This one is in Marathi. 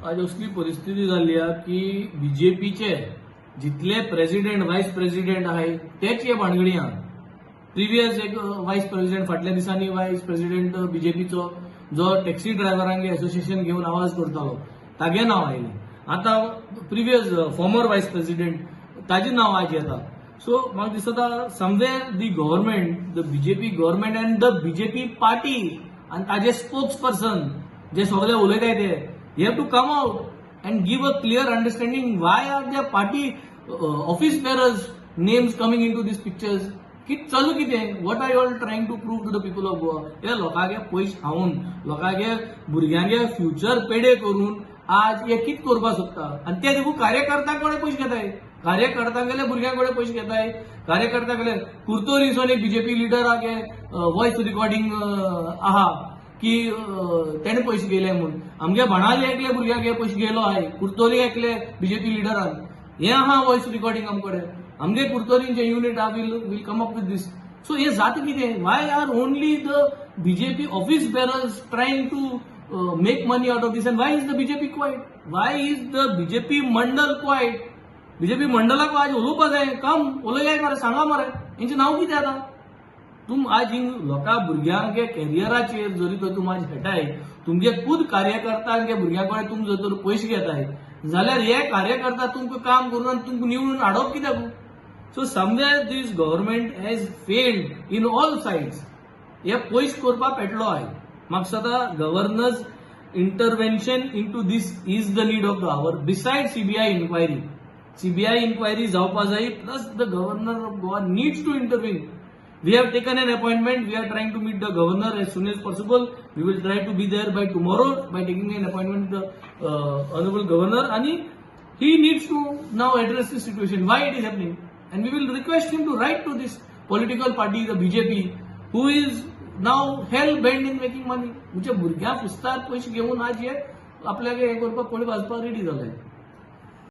आज असली परिस्थिती झाली आहे की बीजेपीचे जितले प्रेसिडेंट व्हाईस प्रेसिडेंट आहे तेच हे भानगडी आहा. प्रिव्हियस एक व्हाईस प्रेसिडेंट फाटल्या दिसांनी व्हाईस प्रेसिडेंट बीजेपीचो जो टॅक्सी ड्रायव्हरांगे असोसिएशन घेऊन आवाज करतालो तागे नाव आयलें. आता प्रिव्हियस फॉर्मर व्हाईस प्रेसिडेंट ताजे नाव आज येता. सो म्हाका दिसता somewhere the government, the BJP government and the BJP party आणि ताजे स्पोक्स पर्सन जे सगळे उलयताय ते have to come out and give a clear understanding why are their party office bearers names coming into these pictures. कित चालू कितें? What are you all trying to prove to the people of Goa? हे लोकांगे पयशे खाऊन लोकांगे भुरग्यांगे फ्युचर पेडे करून आज हे कित करपाक सोदता आनी ते देखून कार्यकर्त्यांकडे पयशे घेताय. कार्यकर्त्यांगेले भुरग्यांकडे पयशे घेताय. कार्यकर्त्यांगेले कुर्तोरीसून एक बीजेपी लिडरागे व्हॉइस रिकॉर्डिंग आहा की तेणे पयशे गेले म्हणून. आमगे बाणाले एकले भुरग्याक पयशे गेलो आहे. कुर्तोरी एकले बीजेपी लिडरान हे आहा व्हॉइस रिकॉर्डिंग आमकडे. आमगे कुर्तोरींचे unit will come up with this. So हे जाता कितें? Why are only the BJP office bearers trying to make money out of this and why is the BJP quiet? Why is the BJP mandal quiet? BJP मंडलाक आज उलोवपा जाय. कम उलयाय मरे, सांगा मरे हेंचें नांव कितें आतां? तुम आज लोकां भुरग्यांगे कॅरियराचेर जरी तर तुम आज खेळटाय, तुमगे खुद कार्यकर्त्यांगे भुरग्यांकडे तुम जर तर पयशे घेताय जाल्यार हे कार्यकर्ता तुमकां काम करून तुमकां निवडून हाडप कित्याक? So somewhere this government has failed in all sides. हे पयस करपाक पेटलो आहे. म्हाका दिसता governor's intervention into this is the need of the hour. Beside CBI inquiry. CBI inquiry जावपा जाय plus the governor of Goa needs to intervene. We have taken an appointment. We are trying to meet the governor as soon as possible. We will try to be there by tomorrow by taking an appointment with the honorable governor. And he needs to now address this situation. Why it is happening? And we will request him to write to this political party, the BJP, who is now hell bent in making money. म्हणजे भुरग्या पुस्तार पयशे घेऊन आज हे आपल्याला हे करपाक कोणी वाचपाक रेडी झालाय.